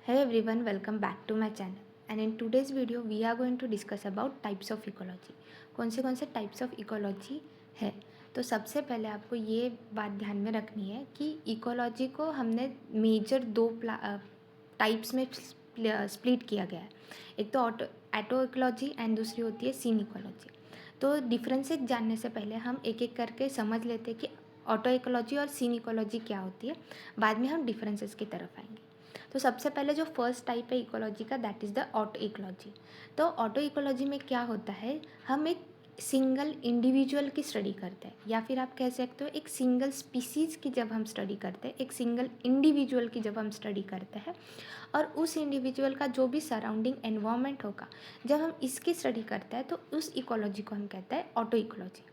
Hello everyone, welcome back to my channel. And in today's video, we are going to discuss about types of ecology. कौन से types of ecology है। तो सबसे पहले आपको ये बात ध्यान में रखनी है कि इकोलॉजी को हमने मेजर दो टाइप्स में स्प्लिट किया गया है। एक तो ऑटो इकोलॉजी एंड दूसरी होती है सीन इकोलॉजी। तो डिफरेंसेस जानने से पहले हम एक एक करके समझ लेते हैं कि ऑटो इकोलॉजी और सीन इकोलॉजी क्या होती है। बाद में हम डिफरेंसेस की तरफ आएंगे। तो सबसे पहले जो फर्स्ट टाइप है इकोलॉजी का, that is the auto ecology. तो ऑटो इकोलॉजी में क्या होता है, हम एक सिंगल इंडिविजुअल की स्टडी करते हैं, या फिर आप कह सकते हो एक सिंगल स्पीसीज़ की जब हम स्टडी करते हैं, एक सिंगल इंडिविजुअल की जब हम स्टडी करते हैं, और उस इंडिविजुअल का जो भी सराउंडिंग एनवायरनमेंट होगा, जब हम इसकी स्टडी करते हैं तो उस इकोलॉजी को हम कहते हैं ऑटो इकोलॉजी।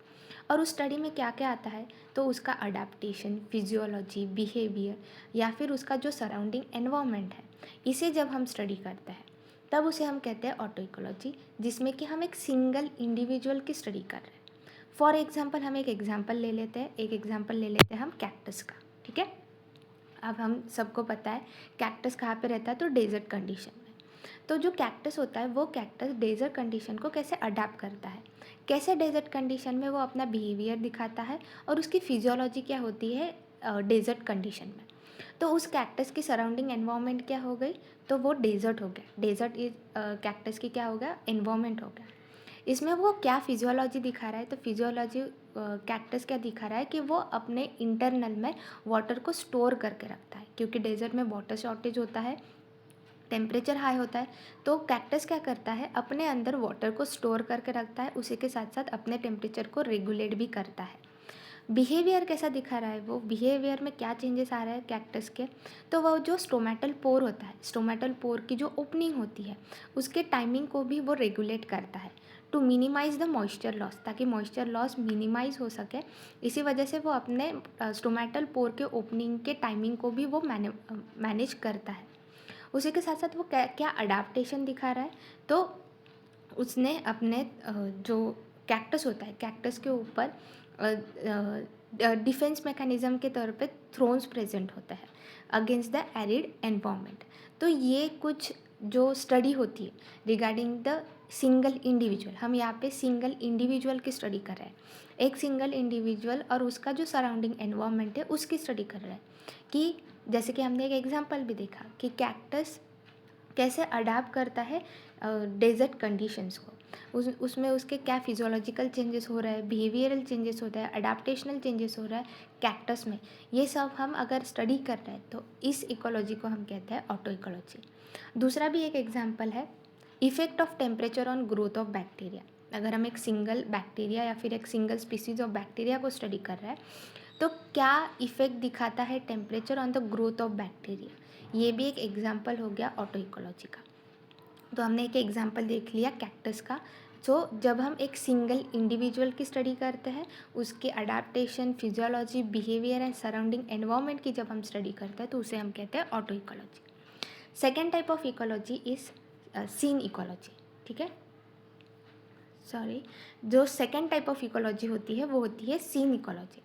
और उस स्टडी में क्या क्या आता है, तो उसका अडेप्टेशन, फिजियोलॉजी, बिहेवियर, या फिर उसका जो सराउंडिंग एनवायरनमेंट है, इसे जब हम स्टडी करते हैं तब उसे हम कहते हैं ऑटो इकोलॉजी, जिसमें कि हम एक सिंगल इंडिविजुअल की स्टडी कर रहे हैं। फॉर एग्जांपल हम एक एग्जांपल ले लेते हैं हम कैक्टस का। ठीक है, अब हम सबको पता है कैक्टस कहाँ पे रहता है, तो डेजर्ट कंडीशन में। तो जो कैक्टस होता है वो कैक्टस डेजर्ट कंडीशन को कैसे अडाप्ट करता है, कैसे डेजर्ट कंडीशन में वो अपना बिहेवियर दिखाता है, और उसकी फिजियोलॉजी क्या होती है डेजर्ट कंडीशन में। तो उस कैक्टस की सराउंडिंग एनवायरनमेंट क्या हो गई, तो वो डेजर्ट हो गया। डेजर्ट इज कैक्टस की क्या हो गया, एनवायरनमेंट हो गया। इसमें वो क्या फिजियोलॉजी दिखा रहा है, तो फिजियोलॉजी कैक्टस क्या दिखा रहा है कि वो अपने इंटरनल में वाटर को स्टोर करके रखता है, क्योंकि डेजर्ट में वाटर शॉर्टेज होता है, टेम्परेचर हाई होता है। तो कैक्टस क्या करता है, अपने अंदर वाटर को स्टोर करके रखता है, उसी के साथ साथ अपने टेम्परेचर को रेगुलेट भी करता है। बिहेवियर कैसा दिखा रहा है, वो बिहेवियर में क्या चेंजेस आ रहा है कैक्टस के, तो वो जो स्टोमेटल पोर होता है, स्टोमेटल पोर की जो ओपनिंग होती है, उसके टाइमिंग को भी वो रेगुलेट करता है to minimize the moisture loss, ताकि मॉइस्चर लॉस मिनिमाइज हो सके। इसी वजह से वो अपने स्टोमेटल पोर के ओपनिंग के टाइमिंग को भी वो मैनेज करता है। उसी के साथ साथ वो क्या क्या अडाप्टेशन दिखा रहा है, तो उसने अपने जो कैक्टस होता है, कैक्टस के ऊपर डिफेंस मैकेनिज्म के तौर पे थ्रोन्स प्रेजेंट होता है अगेंस्ट द एरिड एनवायरनमेंट। तो ये कुछ जो स्टडी होती है रिगार्डिंग द सिंगल इंडिविजुअल, हम यहाँ पे सिंगल इंडिविजुअल की स्टडी कर रहे हैं, एक सिंगल इंडिविजुअल और उसका जो सराउंडिंग एनवायरनमेंट है उसकी स्टडी कर रहे हैं। कि जैसे कि हमने एक एग्जांपल भी देखा कि कैक्टस कैसे अडाप्ट करता है डेजर्ट कंडीशंस को, उसमें उसके क्या फिजियोलॉजिकल चेंजेस हो रहा है, बिहेवियरल चेंजेस होता है, अडाप्टेशनल चेंजेस हो रहा है कैक्टस में। ये सब हम अगर स्टडी कर रहे हैं तो इस इकोलॉजी को हम कहते हैं ऑटो इकोलॉजी। दूसरा भी एक एग्जांपल है, effect of temperature on growth of bacteria. अगर हम एक सिंगल बैक्टीरिया या फिर एक सिंगल स्पीसीज ऑफ बैक्टीरिया को स्टडी कर रहे हैं, तो क्या इफ़ेक्ट दिखाता है temperature on the growth of bacteria, ये भी एक एग्जांपल हो गया ऑटो इकोलॉजी का। तो हमने एक एग्जांपल देख लिया कैक्टस का। सो जब हम एक सिंगल इंडिविजुअल की स्टडी करते हैं, उसके adaptation, physiology, behaviour and surrounding environment की जब हम स्टडी करते हैं, तो उसे हम कहते हैं auto ecology. Second type of ecology is seen ecology. ठीक है, सॉरी, जो सेकेंड टाइप ऑफ इकोलॉजी होती है वो होती है सीन इकोलॉजी।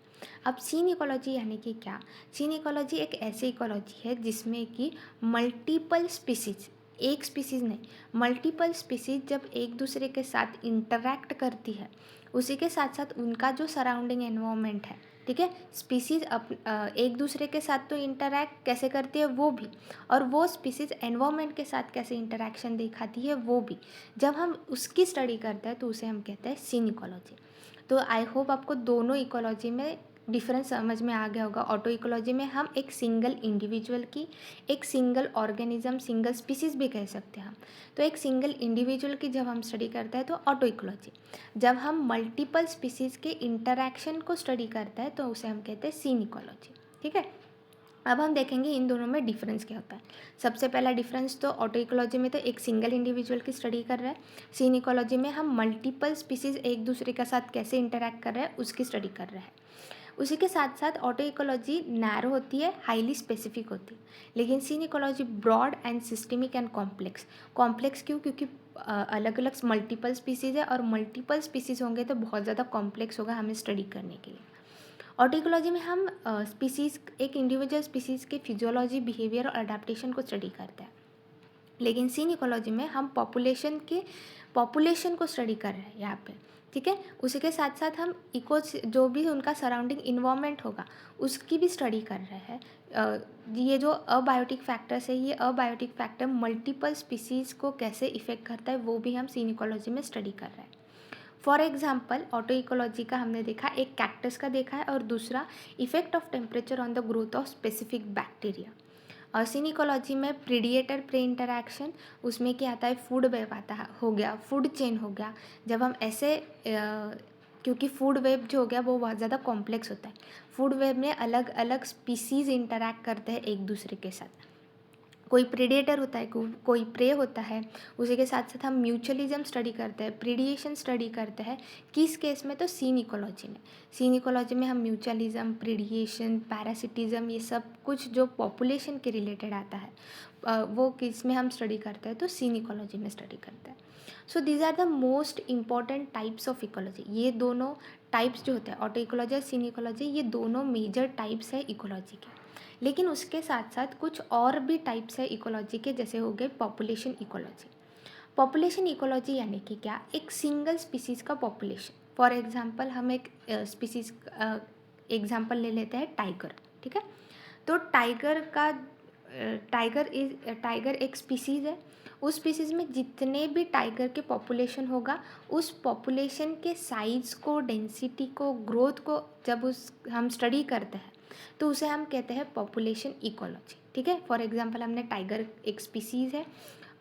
अब सीन इकोलॉजी यानी कि क्या, सीन इकोलॉजी एक ऐसी इकोलॉजी है जिसमें कि मल्टीपल स्पीसीज, एक स्पीसीज नहीं, मल्टीपल स्पीसीज जब एक दूसरे के साथ इंटरैक्ट करती है, उसी के साथ साथ उनका जो सराउंडिंग एनवायरनमेंट है, ठीक है, स्पीसीज एक दूसरे के साथ तो इंटरैक्ट कैसे करती है वो भी, और वो स्पीसीज एनवायरनमेंट के साथ कैसे इंटरैक्शन दिखाती है वो भी, जब हम उसकी स्टडी करते हैं तो उसे हम कहते हैं सीन इकोलॉजी। तो आई होप आपको दोनों इकोलॉजी में डिफरेंस समझ में आ गया होगा। ऑटो इकोलॉजी में हम एक सिंगल इंडिविजुअल की, एक सिंगल ऑर्गेनिज्म, सिंगल स्पीसीज भी कह सकते हैं हम, तो एक सिंगल इंडिविजुअल की जब हम स्टडी करते हैं तो ऑटो इकोलॉजी। जब हम मल्टीपल स्पीसीज के इंटरैक्शन को स्टडी करते हैं तो उसे हम कहते हैं सीन इकोलॉजी। ठीक है, अब हम देखेंगे इन दोनों में डिफरेंस क्या होता है। सबसे पहला डिफरेंस, तो ऑटो इकोलॉजी में तो एक सिंगल इंडिविजुअल की स्टडी कर रहा है, सीन इकोलॉजी में हम मल्टीपल स्पीसीज एक दूसरे के साथ कैसे इंटरैक्ट कर रहे हैं उसकी स्टडी कर रहे हैं। उसी के साथ साथ ऑटो इकोलॉजी नैरो होती है, हाईली स्पेसिफिक होती है, लेकिन synecology broad and systemic and complex. Complex क्यों, क्योंकि अलग अलग मल्टीपल स्पीसीज़ है, और मल्टीपल स्पीसीज़ होंगे तो बहुत ज़्यादा कॉम्प्लेक्स होगा हमें स्टडी करने के लिए। ऑटो इकोलॉजी में हम स्पीसीज़, एक इंडिविजुअल स्पीसीज़ के फिजियोलॉजी, बिहेवियर और अडेप्टेशन को स्टडी करते हैं। लेकिन सीन इकोलॉजी में हम पॉपुलेशन को स्टडी कर रहे हैं यहाँ पे, ठीक है। उसी के साथ साथ हम जो भी उनका सराउंडिंग इन्वायरमेंट होगा उसकी भी स्टडी कर रहे हैं। ये जो अबायोटिक फैक्टर्स है, ये अबायोटिक फैक्टर मल्टीपल स्पीसीज़ को कैसे इफ़ेक्ट करता है वो भी हम सीन इकोलॉजी में स्टडी कर रहे हैं। फॉर एग्जाम्पल ऑटो इकोलॉजी का हमने देखा, एक कैक्टस का देखा है और दूसरा effect of temperature on the growth of specific bacteria. और सीन इकोलॉजी में प्रीडिएटर प्रे इंटरैक्शन, उसमें क्या आता है, फूड वेब आता है, हो गया फूड चेन हो गया। जब हम ऐसे क्योंकि फूड वेब जो हो गया वो बहुत ज़्यादा कॉम्प्लेक्स होता है, फूड वेब में अलग अलग स्पीसीज़ इंटरैक्ट करते हैं एक दूसरे के साथ, कोई प्रेडेटर होता है, कोई प्रे होता है। उसी के साथ साथ हम म्यूचुअलिज्म स्टडी करते हैं, प्रीडिएशन स्टडी करते हैं। किस केस में, तो सीन इकोलॉजी में। सीन इकोलॉजी में हम म्यूचुअलिज्म, प्रीडिएशन, पैरासिटिज्म, ये सब कुछ जो पॉपुलेशन के रिलेटेड आता है वो किस में हम स्टडी करते हैं, तो सीन इकोलॉजी में स्टडी करते हैं। So these are the most important types of ecology. ये दोनों टाइप्स जो होते हैं, ऑटो इकोलॉजी और सीन इकोलॉजी, ये दोनों मेजर टाइप्स है इकोलॉजी के। लेकिन उसके साथ साथ कुछ और भी टाइप्स है इकोलॉजी के, जैसे हो गए पॉपुलेशन इकोलॉजी। पॉपुलेशन इकोलॉजी यानी कि क्या, एक सिंगल स्पीसीज़ का पॉपुलेशन। फॉर एग्जांपल हम एक स्पीसीज़ एग्जांपल ले लेते हैं, टाइगर, ठीक है। तो टाइगर एक स्पीसीज़ है। उस स्पीसीज़ में जितने भी टाइगर के पॉपुलेशन होगा, उस पॉपुलेशन के साइज़ को, डेंसिटी को, ग्रोथ को जब हम स्टडी करते हैं तो उसे हम कहते हैं पॉपुलेशन इकोलॉजी, ठीक है। फॉर एग्जांपल हमने टाइगर एक स्पीसीज़ है,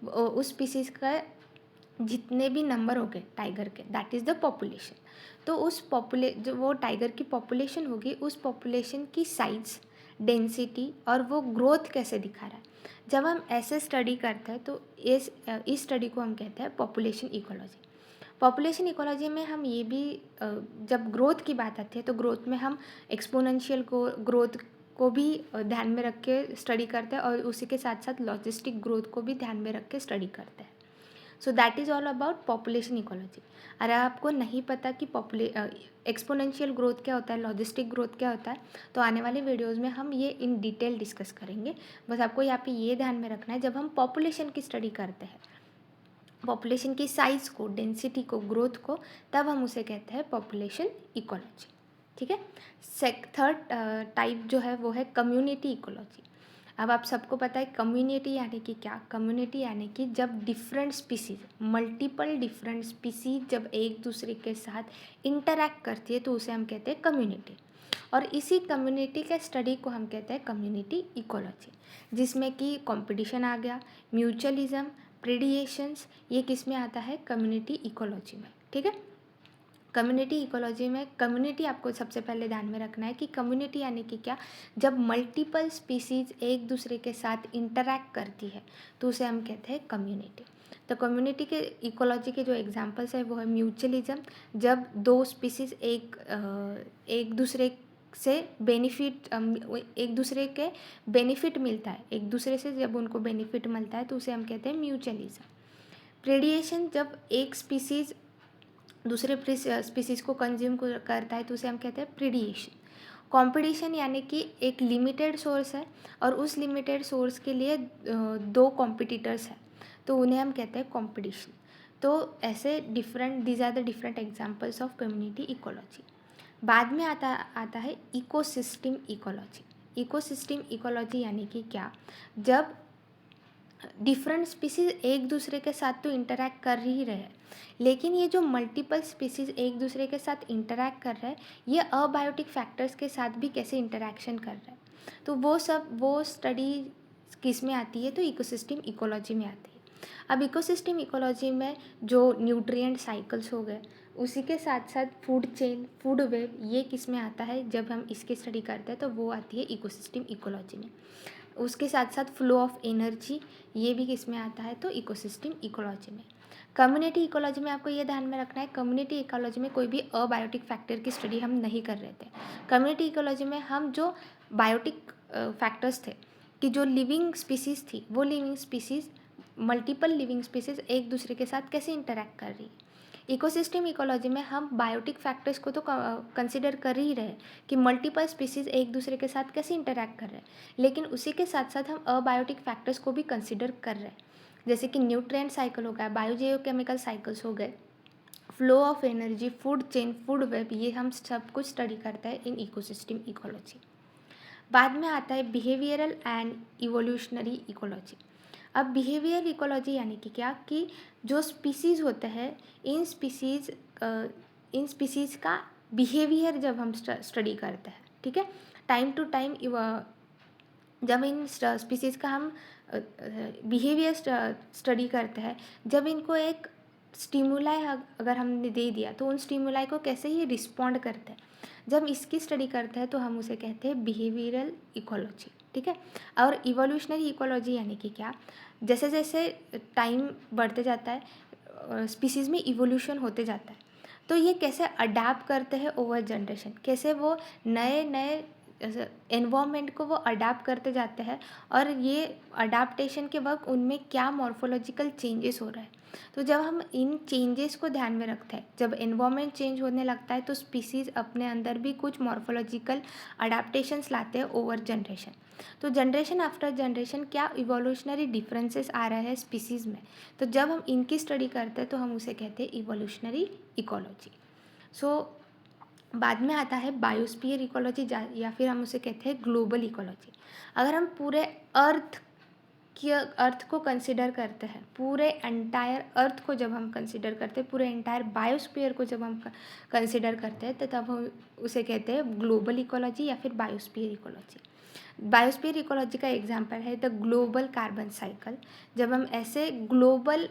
उस स्पीसीज़ का जितने भी नंबर हो गए टाइगर के, दैट इज़ द पॉपुलेशन। तो जो वो टाइगर की पॉपुलेशन होगी, उस पॉपुलेशन की साइज़, डेंसिटी और वो ग्रोथ कैसे दिखा रहा है, जब हम ऐसे स्टडी करते हैं तो इस स्टडी को हम कहते हैं पॉपुलेशन इकोलॉजी। पॉपुलेशन इकोलॉजी में हम ये भी जब ग्रोथ की बात आती है तो ग्रोथ में हम एक्सपोनेंशियल ग्रोथ को भी ध्यान में रख के स्टडी करते हैं और उसी के साथ साथ लॉजिस्टिक ग्रोथ को भी ध्यान में रख के स्टडी करते हैं। So that is all about population ecology. अगर आपको नहीं पता कि एक्सपोनेंशियल ग्रोथ क्या होता है, लॉजिस्टिक ग्रोथ क्या होता है, तो आने वाले वीडियोज़ में हम ये इन डिटेल डिस्कस करेंगे। बस आपको यहाँ पे ये ध्यान में रखना है, जब हम पॉपुलेशन की स्टडी करते हैं, पॉपुलेशन की साइज़ को, डेंसिटी को, ग्रोथ को, तब हम उसे कहते हैं पॉपुलेशन इकोलॉजी, ठीक है। थर्ड टाइप जो है वो है कम्युनिटी इकोलॉजी। अब आप सबको पता है कम्युनिटी यानी कि क्या। कम्युनिटी यानी कि जब different species, multiple different species जब एक दूसरे के साथ इंटरैक्ट करती है तो उसे हम कहते हैं कम्युनिटी। और इसी कम्युनिटी के स्टडी को हम कहते हैं कम्युनिटी इकोलॉजी, जिसमें कि कंपटीशन आ गया, म्यूचुअलिज्म, प्रेडिएशंस, ये किस में आता है, कम्युनिटी इकोलॉजी में, ठीक है। कम्युनिटी इकोलॉजी में कम्युनिटी आपको सबसे पहले ध्यान में रखना है कि कम्युनिटी यानी कि क्या, जब मल्टीपल स्पीसीज एक दूसरे के साथ इंटरैक्ट करती है तो उसे हम कहते हैं कम्युनिटी। तो कम्युनिटी के इकोलॉजी के जो एग्जांपल्स है वो है म्यूचुअलिज्म, जब दो स्पीसीज एक दूसरे से एक दूसरे के बेनिफिट मिलता है, एक दूसरे से जब उनको बेनिफिट मिलता है तो उसे हम कहते हैं म्यूचुअलिज्म। प्रेडिएशन, जब एक स्पीसीज़ दूसरे स्पीसीज़ को कंज्यूम करता है तो उसे हम कहते हैं प्रीडिएशन। कंपटीशन यानी कि एक लिमिटेड सोर्स है और उस लिमिटेड सोर्स के लिए दो कॉम्पिटिटर्स हैं तो उन्हें हम कहते हैं कंपटीशन। तो ऐसे these are the different examples of community ecology. बाद में आता है इकोसिस्टम इकोलॉजी। इकोसिस्टम इकोलॉजी यानी कि क्या, जब डिफरेंट स्पीसीज़ एक दूसरे के साथ तो इंटरैक्ट कर ही रहे हैं, लेकिन ये जो मल्टीपल स्पीसीज़ एक दूसरे के साथ इंटरैक्ट कर रहे हैं, ये अबायोटिक फैक्टर्स के साथ भी कैसे इंटरैक्शन कर रहे हैं, तो वो स्टडी किस में आती है, तो इकोसिस्टम इकोलॉजी में आती है। अब इकोसिस्टम इकोलॉजी में जो न्यूट्रिएंट साइकिल्स हो गए, उसी के साथ साथ फूड चेन, फूड वेब, ये किस में आता है, जब हम इसकी स्टडी करते हैं तो वो आती है इकोसिस्टम इकोलॉजी में। उसके साथ साथ फ्लो ऑफ एनर्जी, ये भी किस में आता है, तो इकोसिस्टम इकोलॉजी में। कम्युनिटी इकोलॉजी में आपको ये ध्यान में रखना है, कम्युनिटी इकोलॉजी में कोई भी अबायोटिक फैक्टर की स्टडी हम नहीं कर रहे थे। कम्युनिटी इकोलॉजी में हम जो बायोटिक फैक्टर्स थे कि जो लिविंग स्पीसीज़ थी, वो living species, multiple living species एक दूसरे के साथ कैसे इंटरैक्ट कर रही है, इकोसिस्टम इकोलॉजी में हम बायोटिक फैक्टर्स को तो कंसिडर कर ही रहे हैं कि मल्टीपल स्पीसीज एक दूसरे के साथ कैसे इंटरैक्ट कर रहे हैं, लेकिन उसी के साथ साथ हम अबायोटिक फैक्टर्स को भी कंसिडर कर रहे हैं, जैसे कि न्यूट्रिएंट साइकिल हो गया, बायोजियोकेमिकल साइकिल्स हो गए, flow of energy, food chain, food web, ये हम सब कुछ स्टडी करते हैं इन इकोसिस्टम इकोलॉजी। बाद में आता है बिहेवियरल एंड इवोल्यूशनरी इकोलॉजी। अब बिहेवियर इकोलॉजी यानी कि क्या, कि जो स्पीसीज़ होते हैं इन स्पीसीज़ का बिहेवियर जब हम स्टडी करते हैं, ठीक है, टाइम टू टाइम जब इन स्पीसीज़ का हम बिहेवियर स्टडी करते हैं, जब इनको एक स्टिमुलाई अगर हमने दे दिया तो उन स्टिमुलाई को कैसे ये रिस्पॉन्ड करते हैं, जब इसकी स्टडी करते हैं तो हम उसे कहते हैं बिहेवियरल इकोलॉजी, ठीक है। और इवोल्यूशनरी इकोलॉजी यानी कि क्या, जैसे जैसे टाइम बढ़ते जाता है स्पीसीज़ में इवोल्यूशन होते जाता है, तो ये कैसे अडाप्ट करते हैं ओवर जनरेशन, कैसे वो नए नए एनवायरनमेंट को वो अडाप्ट करते जाते हैं, और ये अडाप्टेशन के वक्त उनमें क्या मॉर्फोलॉजिकल चेंजेस हो रहा है। तो जब हम इन चेंजेस को ध्यान में रखते हैं, जब एनवायरनमेंट चेंज होने लगता है तो स्पीसीज़ अपने अंदर भी कुछ मॉर्फोलॉजिकल अडाप्टेशंस लाते हैं ओवर जनरेशन। तो जनरेशन आफ्टर जनरेशन क्या इवोल्यूशनरी डिफरेंसेस आ रहे हैं स्पीसीज़ में, तो जब हम इनकी स्टडी करते हैं तो हम उसे कहते हैं इवोल्यूशनरी इकोलॉजी। सो बाद में आता है बायोस्फीयर इकोलॉजी, या फिर हम उसे कहते हैं ग्लोबल इकोलॉजी। अगर हम पूरे अर्थ को कंसिडर करते हैं, पूरे एंटायर अर्थ को जब हम कंसिडर करते हैं, पूरे एंटायर बायोस्फीयर को जब हम कंसिडर करते हैं, तो तब हम उसे कहते हैं ग्लोबल इकोलॉजी या फिर बायोस्फीयर इकोलॉजी। बायोस्फीयर इकोलॉजी का एग्जांपल है द ग्लोबल कार्बन साइकिल। जब हम ऐसे ग्लोबल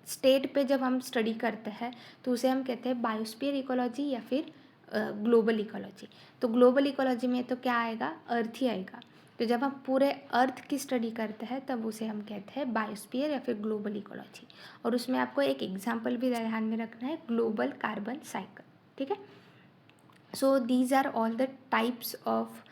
स्टेट पे जब हम स्टडी करते हैं तो उसे हम कहते हैं बायोस्फीयर इकोलॉजी या फिर ग्लोबल इकोलॉजी। तो ग्लोबल इकोलॉजी में तो क्या आएगा, अर्थ ही आएगा। तो जब हम पूरे अर्थ की स्टडी करते हैं तब उसे हम कहते हैं बायोस्फीयर या फिर ग्लोबल इकोलॉजी। और उसमें आपको एक एग्जांपल भी ध्यान में रखना है, ग्लोबल कार्बन साइकिल, ठीक है। So these are all the types of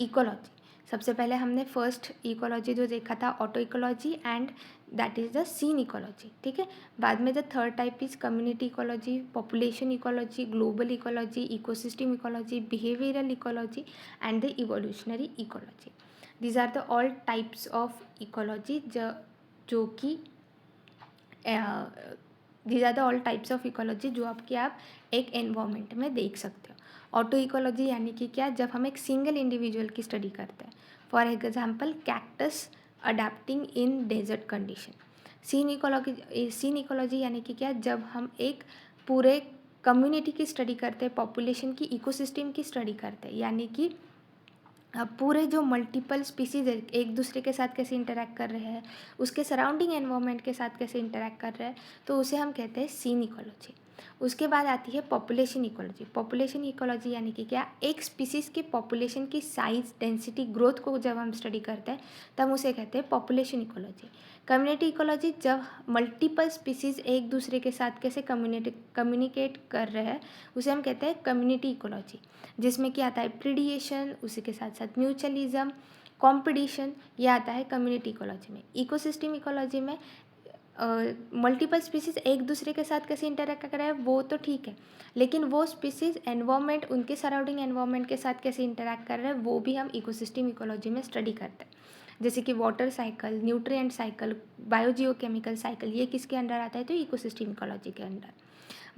ecology. सबसे पहले हमने फर्स्ट इकोलॉजी जो देखा था autecology, and that is the synecology, ठीक है। बाद में the third type is community ecology, population ecology, global ecology, ecosystem ecology, behavioural ecology and the evolutionary ecology. These are the all types of ecology जो कि these are the all types of ecology जो आपके आप एक environment में देख सकते हो। ऑटो इकोलॉजी यानी कि क्या, जब हम एक सिंगल इंडिविजुअल की स्टडी करते हैं, for example cactus adapting in desert condition. Synecology यानी कि क्या, जब हम एक पूरे कम्युनिटी की स्टडी करते हैं, पॉपुलेशन की, इकोसिस्टम की स्टडी करते हैं, यानी कि पूरे जो मल्टीपल स्पीसीज एक दूसरे के साथ कैसे इंटरैक्ट कर रहे हैं, उसके सराउंडिंग एनवायरनमेंट के साथ कैसे इंटरैक्ट कर रहे हैं, तो उसे हम कहते हैं सीन इकोलॉजी। उसके बाद आती है पॉपुलेशन इकोलॉजी। पॉपुलेशन इकोलॉजी यानी कि क्या, एक स्पीसीज़ की पॉपुलेशन की साइज, डेंसिटी, ग्रोथ को जब हम स्टडी करते हैं तब उसे कहते हैं पॉपुलेशन इकोलॉजी। कम्युनिटी इकोलॉजी, जब मल्टीपल स्पीसीज़ एक दूसरे के साथ कैसे कम्युनिकेट कर रहे हैं, उसे हम कहते हैं कम्युनिटी इकोलॉजी, जिसमें क्या आता है प्रीडिएशन, उसी के साथ साथ म्यूचुअलिज्म, कॉम्पिटिशन, ये आता है कम्युनिटी इकोलॉजी में। इकोसिस्टम इकोलॉजी में मल्टीपल स्पीसीज़ एक दूसरे के साथ कैसे इंटरैक्ट कर रहे हैं वो तो ठीक है, लेकिन वो स्पीसीज़ एनवायरनमेंट, उनके सराउंडिंग एनवायरनमेंट के साथ कैसे इंटरैक्ट कर रहे हैं वो भी हम इकोसिस्टम इकोलॉजी में स्टडी करते हैं। जैसे कि water cycle, nutrient cycle, biogeochemical cycle, ये किसके अंडर आता है, तो इकोसिस्टम इकोलॉजी के अंडर।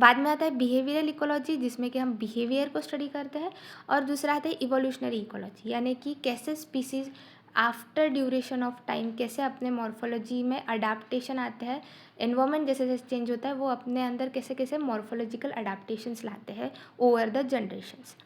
बाद में आता है बिहेवियरल इकोलॉजी, जिसमें कि हम बिहेवियर को स्टडी करते हैं। और दूसरा आता है इवोल्यूशनरी इकोलॉजी, यानी कि कैसे species after duration of time कैसे अपने मॉर्फोलॉजी में अडाप्टेशन आते हैं, एनवायरनमेंट जैसे जैसे चेंज होता है वो अपने अंदर कैसे कैसे मॉर्फोलॉजिकल अडाप्टेशंस लाते हैं ओवर द जनरेशन्स।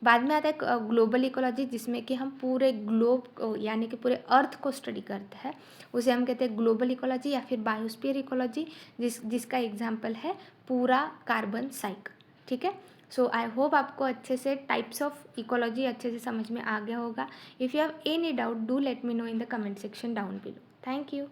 बाद में आता है ग्लोबल इकोलॉजी, जिसमें कि हम पूरे ग्लोब यानी कि पूरे अर्थ को स्टडी करते हैं, उसे हम कहते हैं ग्लोबल इकोलॉजी या फिर बायोस्फीयर इकोलॉजी, जिसका एग्जाम्पल है पूरा कार्बन साइकिल, ठीक है। सो आई होप आपको अच्छे से टाइप्स ऑफ इकोलॉजी अच्छे से समझ में आ गया होगा। If you have any doubt do let me know in the comment section down below. Thank you.